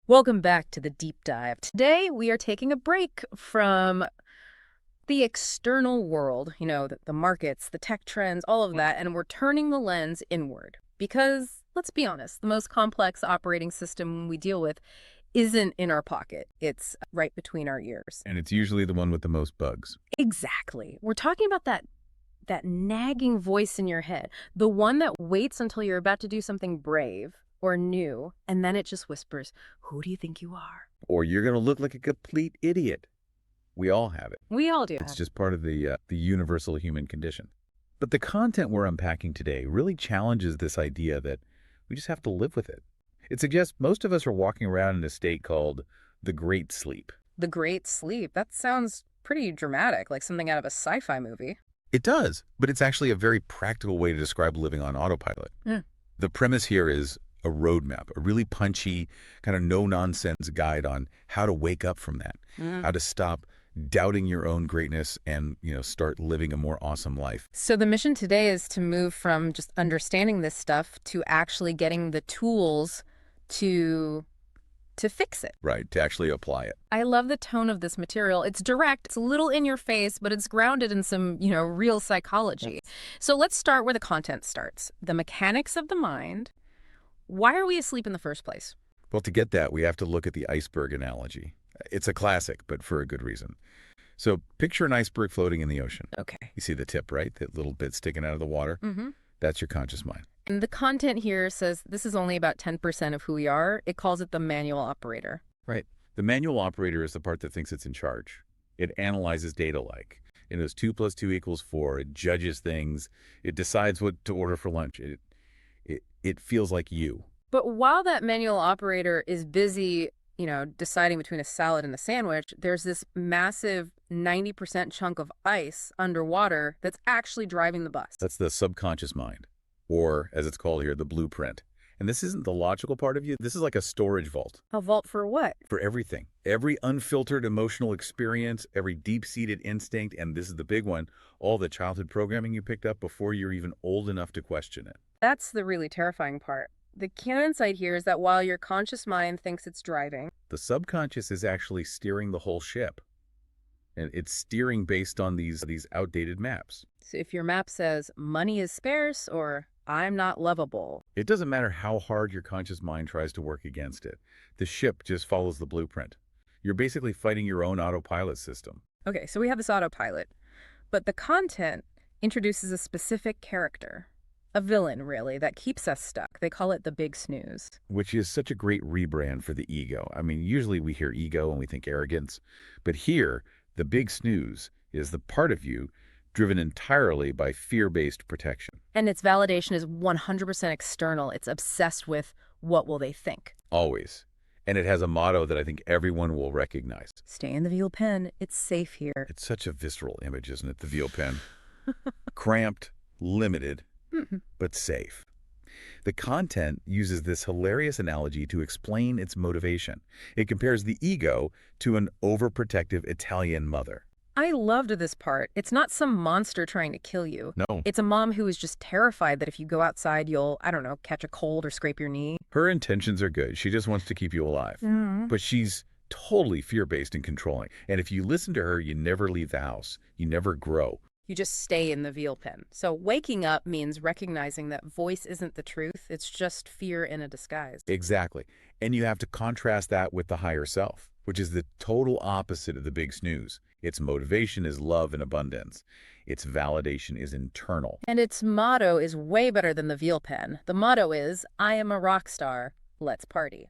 Welcome back to the deep dive. Today, we are taking a break from the external world, the markets, the tech trends, all of that, and we're turning the lens inward. Because, let's be honest, the most complex operating system we deal with isn't in our pocket. It's right between our ears. And it's usually the one with the most bugs. Exactly. We're talking about that nagging voice in your head, the one that waits until you're about to do something brave or new, and then it just whispers, "Who do you think you are?" Or you're going to look like a complete idiot. We all have it. We all do. It's just part of the universal human condition. But the content we're unpacking today really challenges this idea that we just have to live with it. It suggests most of us are walking around in a state called the Great Sleep. The Great Sleep. That sounds pretty dramatic, like something out of a sci-fi movie. It does, but it's actually a very practical way to describe living on autopilot. Mm. The premise here is a roadmap, a really punchy, kind of no-nonsense guide on how to wake up from that, how to stop doubting your own greatness and, start living a more awesome life. So the mission today is to move from just understanding this stuff to actually getting the tools to fix it. Right, to actually apply it. I love the tone of this material. It's direct, it's a little in your face, but it's grounded in some, real psychology. So let's start where the content starts. The mechanics of the mind. Why are we asleep in the first place? Well, to get that, we have to look at the iceberg analogy. It's a classic, but for a good reason. So picture an iceberg floating in the ocean. Okay. You see the tip, right? That little bit sticking out of the water? Mm-hmm. That's your conscious mind. And the content here says this is only about 10% of who we are. It calls it the manual operator. Right. The manual operator is the part that thinks it's in charge. It analyzes data like, it knows 2 + 2 = 4. It judges things. It decides what to order for lunch. It feels like you. But while that manual operator is busy, deciding between a salad and a sandwich, there's this massive 90% chunk of ice underwater that's actually driving the bus. That's the subconscious mind, or as it's called here, the blueprint. And this isn't the logical part of you. This is like a storage vault. A vault for what? For everything. Every unfiltered emotional experience, every deep-seated instinct, and this is the big one, all the childhood programming you picked up before you're even old enough to question it. That's the really terrifying part. The key insight here is that while your conscious mind thinks it's driving, the subconscious is actually steering the whole ship. And it's steering based on these outdated maps. so if your map says money is scarce or I'm not lovable, It doesn't matter how hard your conscious mind tries to work against it. The ship just follows the blueprint. You're basically fighting your own autopilot system. okay, so we have this autopilot, but the content introduces a specific character, a villain, really, that keeps us stuck. They call it the big snooze. Which is such a great rebrand for the ego. I mean, usually we hear ego and we think arrogance. But here, the big snooze is the part of you driven entirely by fear-based protection. And its validation is 100% external. It's obsessed with what will they think. Always. And it has a motto that I think everyone will recognize. Stay in the veal pen. It's safe here. It's such a visceral image, isn't it? The veal pen. Cramped, limited, but safe. The content uses this hilarious analogy to explain its motivation. It compares the ego to an overprotective Italian mother. I loved this part. It's not some monster trying to kill you. No, It's a mom who is just terrified that if you go outside, you'll, I don't know, catch a cold or scrape your knee. her intentions are good. She just wants to keep you alive. But she's totally fear-based and controlling. And if you listen to her, you never leave the house. You never grow. You just stay in the veal pen. So waking up means recognizing that voice isn't the truth. It's just fear in a disguise. Exactly. And you have to contrast that with the higher self, which is the total opposite of the big snooze. Its motivation is love and abundance. Its validation is internal. And its motto is way better than the veal pen. The motto is, I am a rock star. Let's party.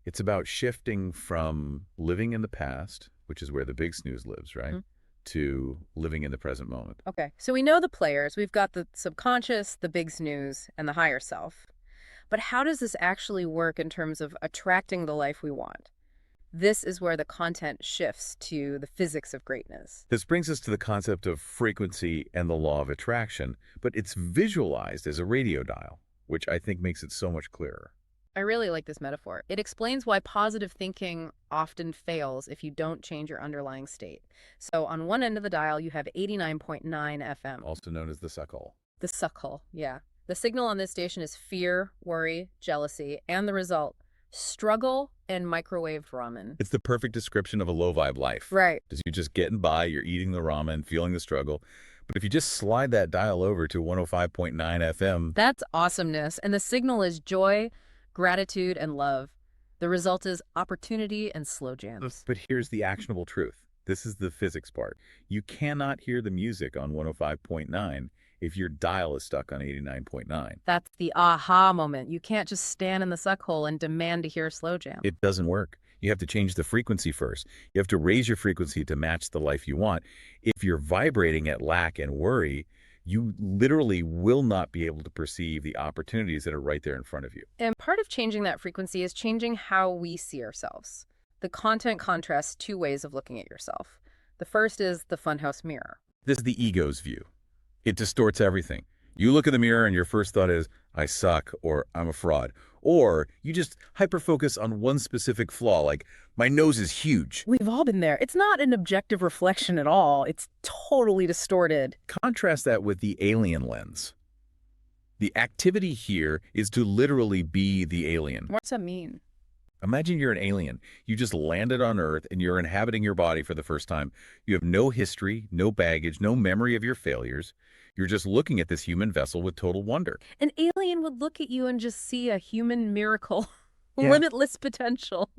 It's about shifting from living in the past, which is where the big snooze lives, right? To living in the present moment. Okay, so we know the players. We've got the subconscious, the big snooze, and the higher self. But how does this actually work in terms of attracting the life we want? This is where the content shifts to the physics of greatness. This brings us to the concept of frequency and the law of attraction, but it's visualized as a radio dial, which I think makes it so much clearer. I really like this metaphor. It explains why positive thinking often fails if you don't change your underlying state. So on one end of the dial, you have 89.9 FM. Also known as the suckle. The suckle, yeah. The signal on this station is fear, worry, jealousy, and the result, struggle, and microwaved ramen. It's the perfect description of a low-vibe life. Right. Because you're just getting by, you're eating the ramen, feeling the struggle. But if you just slide that dial over to 105.9 FM, That's awesomeness. And the signal is joy, gratitude, and love. The result is opportunity and slow jams. but here's the actionable truth. This is the physics part. You cannot hear the music on 105.9 if your dial is stuck on 89.9. That's the aha moment. You can't just stand in the suck hole and demand to hear a slow jam. It doesn't work. You have to change the frequency first. You have to raise your frequency to match the life you want. If you're vibrating at lack and worry, you literally will not be able to perceive the opportunities that are right there in front of you. And part of changing that frequency is changing how we see ourselves. The content contrasts two ways of looking at yourself. The first is the funhouse mirror. This is the ego's view. It distorts everything. You look in the mirror and your first thought is, I suck, or I'm a fraud. Or you just hyper-focus on one specific flaw, like, my nose is huge. We've all been there. It's not an objective reflection at all. It's totally distorted. Contrast that with the alien lens. The activity here is to literally be the alien. What's that mean? Imagine you're an alien. You just landed on Earth and you're inhabiting your body for the first time. You have no history, no baggage, no memory of your failures. You're just looking at this human vessel with total wonder. An alien would look at you and just see a human miracle, Yeah. limitless potential.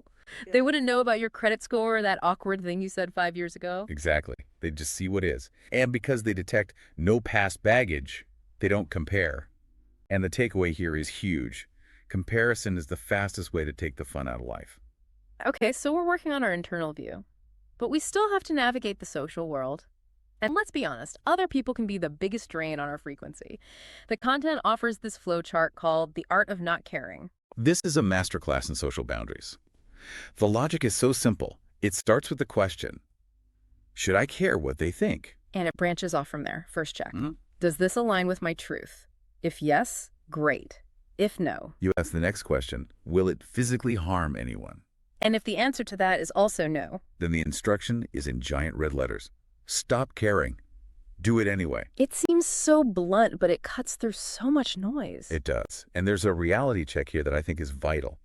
They wouldn't know about your credit score or that awkward thing you said 5 years ago. Exactly. They just see what is. And because they detect no past baggage, they don't compare. And the takeaway here is huge. Comparison is the fastest way to take the fun out of life. Okay, so we're working on our internal view, but we still have to navigate the social world. And let's be honest, other people can be the biggest drain on our frequency. The content offers this flowchart called The Art of Not Caring. This is a masterclass in social boundaries. The logic is so simple. It starts with the question, should I care what they think? And it branches off from there. First check. Mhm. Does this align with my truth? If yes, great. If no. You ask the next question, will it physically harm anyone? And if the answer to that is also no, Then the instruction is in giant red letters. Stop caring. Do it anyway. it seems so blunt, but it cuts through so much noise. It does. And there's a reality check here that I think is vital.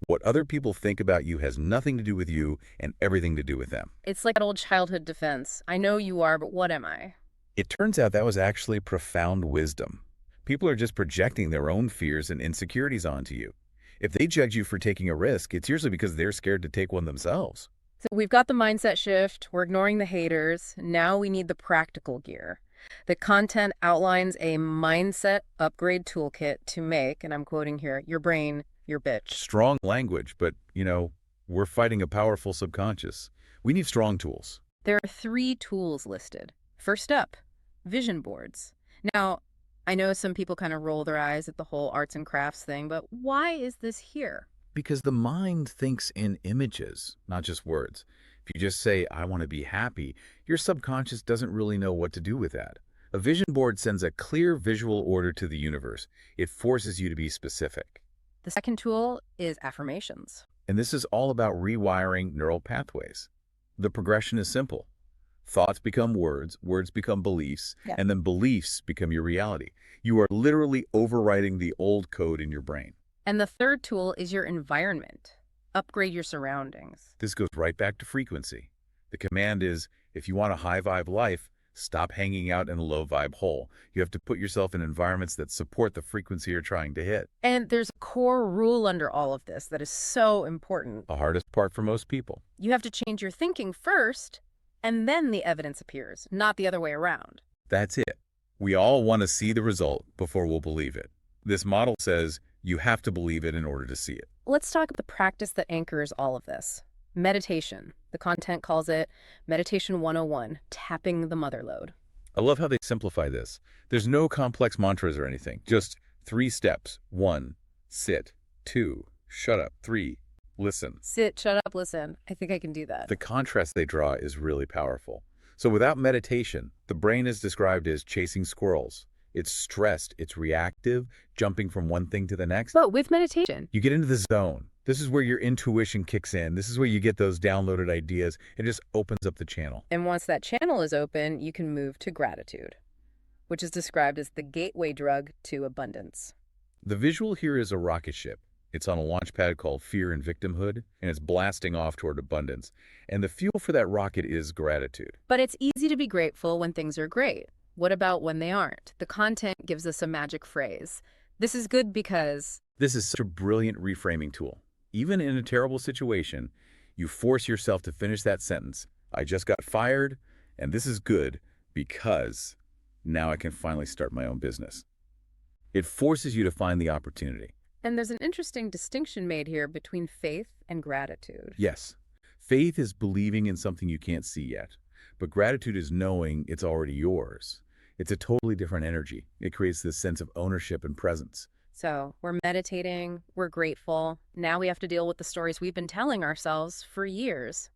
What other people think about you has nothing to do with you and everything to do with them. It's like an old childhood defense. I know you are, but what am I? It turns out that was actually profound wisdom. People are just projecting their own fears and insecurities onto you. If they judge you for taking a risk, it's usually because they're scared to take one themselves. So we've got the mindset shift. We're ignoring the haters. Now we need the practical gear. The content outlines a mindset upgrade toolkit to make, and I'm quoting here, your brain, your bitch. Strong language, but, we're fighting a powerful subconscious. We need strong tools. There are 3 tools listed. First up, vision boards. Now, I know some people kind of roll their eyes at the whole arts and crafts thing, but why is this here? Because the mind thinks in images, not just words. If you just say, I want to be happy, your subconscious doesn't really know what to do with that. A vision board sends a clear visual order to the universe. It forces you to be specific. The second tool is affirmations. And this is all about rewiring neural pathways. The progression is simple. Thoughts become words, words become beliefs, Yeah. and then beliefs become your reality. You are literally overwriting the old code in your brain. And the third tool is your environment. Upgrade your surroundings. This goes right back to frequency. The command is, if you want a high vibe life, stop hanging out in a low vibe hole. You have to put yourself in environments that support the frequency you're trying to hit. And there's a core rule under all of this that is so important. The hardest part for most people. You have to change your thinking first, and then the evidence appears, not the other way around. That's it. We all want to see the result before we'll believe it. This model says you have to believe it in order to see it. Let's talk about the practice that anchors all of this. Meditation. The content calls it Meditation 101, tapping the mother lode. I love how they simplify this. There's no complex mantras or anything, just 3 steps. 1, sit. 2, shut up. 3, listen. Sit, shut up, listen. I think I can do that. The contrast they draw is really powerful. So without meditation, the brain is described as chasing squirrels. It's stressed, it's reactive, jumping from one thing to the next. But with meditation, You get into the zone. This is where your intuition kicks in. This is where you get those downloaded ideas. It just opens up the channel. and once that channel is open, you can move to gratitude, which is described as the gateway drug to abundance. The visual here is a rocket ship. It's on a launch pad called Fear and Victimhood, and it's blasting off toward abundance. And the fuel for that rocket is gratitude. But it's easy to be grateful when things are great. What about when they aren't? The content gives us a magic phrase. This is good because... This is such a brilliant reframing tool. Even in a terrible situation, you force yourself to finish that sentence. I just got fired, and this is good because now I can finally start my own business. It forces you to find the opportunity. And there's an interesting distinction made here between faith and gratitude. Yes, faith is believing in something you can't see yet, but gratitude is knowing it's already yours. It's a totally different energy. It creates this sense of ownership and presence. So we're meditating, we're grateful. Now we have to deal with the stories we've been telling ourselves for years.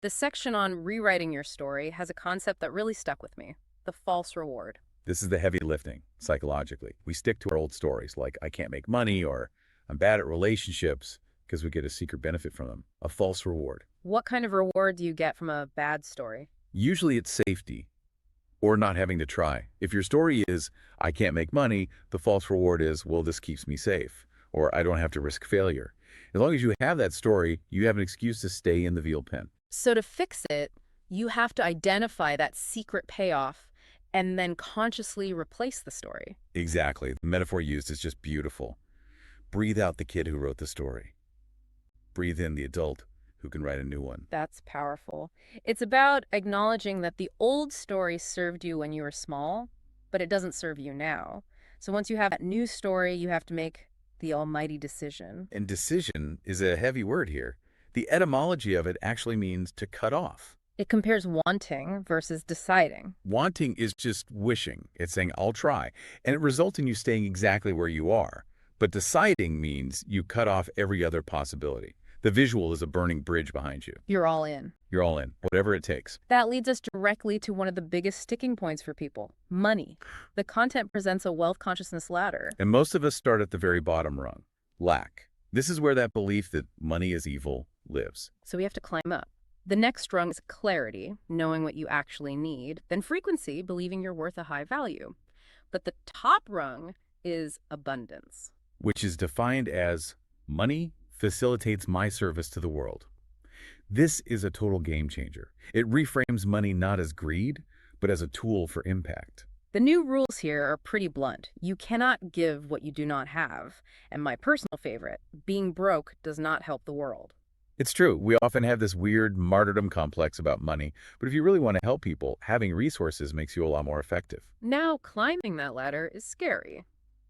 The section on rewriting your story has a concept that really stuck with me, the false reward. This is the heavy lifting, psychologically. We stick to our old stories like I can't make money or I'm bad at relationships because we get a secret benefit from them, a false reward. What kind of reward do you get from a bad story? Usually it's safety or not having to try. If your story is I can't make money, the false reward is, well, this keeps me safe or I don't have to risk failure. As long as you have that story, you have an excuse to stay in the veal pen. So to fix it, you have to identify that secret payoff and then consciously replace the story. Exactly. The metaphor used is just beautiful. Breathe out the kid who wrote the story. Breathe in the adult who can write a new one. That's powerful. It's about acknowledging that the old story served you when you were small, but it doesn't serve you now. So once you have that new story, you have to make the almighty decision. And decision is a heavy word here. The etymology of it actually means to cut off. It compares wanting versus deciding. Wanting is just wishing. It's saying, I'll try. And it results in you staying exactly where you are. But deciding means you cut off every other possibility. The visual is a burning bridge behind you. You're all in. You're all in, whatever it takes. That leads us directly to one of the biggest sticking points for people, money. The content presents a wealth consciousness ladder. And most of us start at the very bottom rung, lack. This is where that belief that money is evil lives. So we have to climb up. The next rung is clarity, knowing what you actually need. Then frequency, believing you're worth a high value. But the top rung is abundance, which is defined as money facilitates my service to the world. This is a total game changer. It reframes money not as greed, but as a tool for impact. The new rules here are pretty blunt. You cannot give what you do not have. And my personal favorite, being broke does not help the world. It's true. We often have this weird martyrdom complex about money, but if you really want to help people, having resources makes you a lot more effective. Now, climbing that ladder is scary,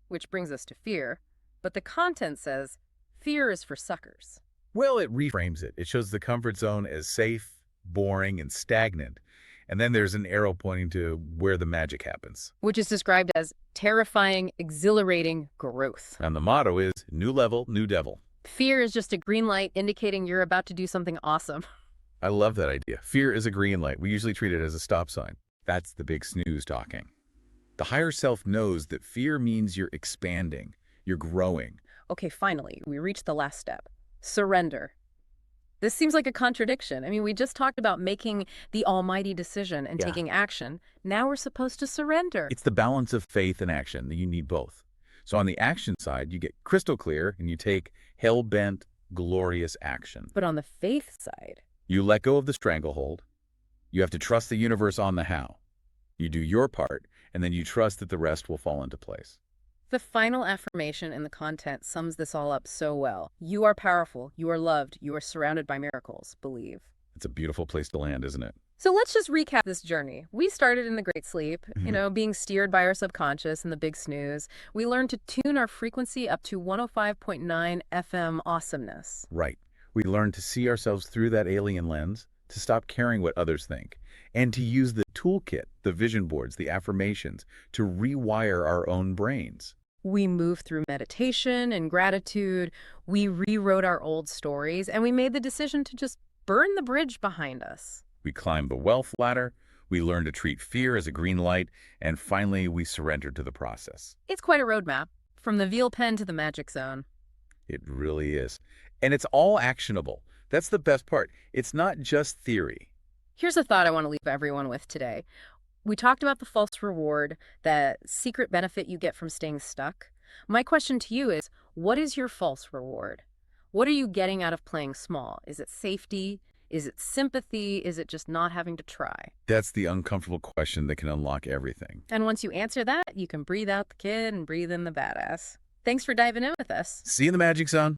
which brings us to fear. But the content says, fear is for suckers. Well, it reframes it. It shows the comfort zone as safe, boring, and stagnant. And then there's an arrow pointing to where the magic happens. Which is described as terrifying, exhilarating growth. And the motto is, new level, new devil. Fear is just a green light indicating you're about to do something awesome. I love that idea. Fear is a green light. We usually treat it as a stop sign. That's the big snooze talking. The higher self knows that fear means you're expanding, you're growing. Okay, finally, we reached the last step. Surrender. This seems like a contradiction. I mean, we just talked about making the almighty decision and taking action. Now we're supposed to surrender. It's the balance of faith and action. You need both. So on the action side, you get crystal clear and you take hell-bent, glorious action. But on the faith side, you let go of the stranglehold. You have to trust the universe on the how. You do your part, and then you trust that the rest will fall into place. The final affirmation in the content sums this all up so well. You are powerful, you are loved, you are surrounded by miracles. Believe. It's a beautiful place to land, isn't it? So let's just recap this journey. We started in the great sleep, being steered by our subconscious and the big snooze. We learned to tune our frequency up to 105.9 FM awesomeness. Right. We learned to see ourselves through that alien lens, to stop caring what others think, and to use the toolkit, the vision boards, the affirmations, to rewire our own brains. We moved through meditation and gratitude. We rewrote our old stories, and we made the decision to just burn the bridge behind us. We climbed the wealth ladder, we learned to treat fear as a green light, and finally we surrendered to the process. It's quite a roadmap, from the veal pen to the magic zone. It really is. And it's all actionable. That's the best part. It's not just theory. Here's a thought I want to leave everyone with today. We talked about the false reward, that secret benefit you get from staying stuck. My question to you is, What is your false reward? What are you getting out of playing small? Is it safety? Is it sympathy? Is it just not having to try? That's the uncomfortable question that can unlock everything. And once you answer that, you can breathe out the kid and breathe in the badass. Thanks for diving in with us. See you in the Magic Zone.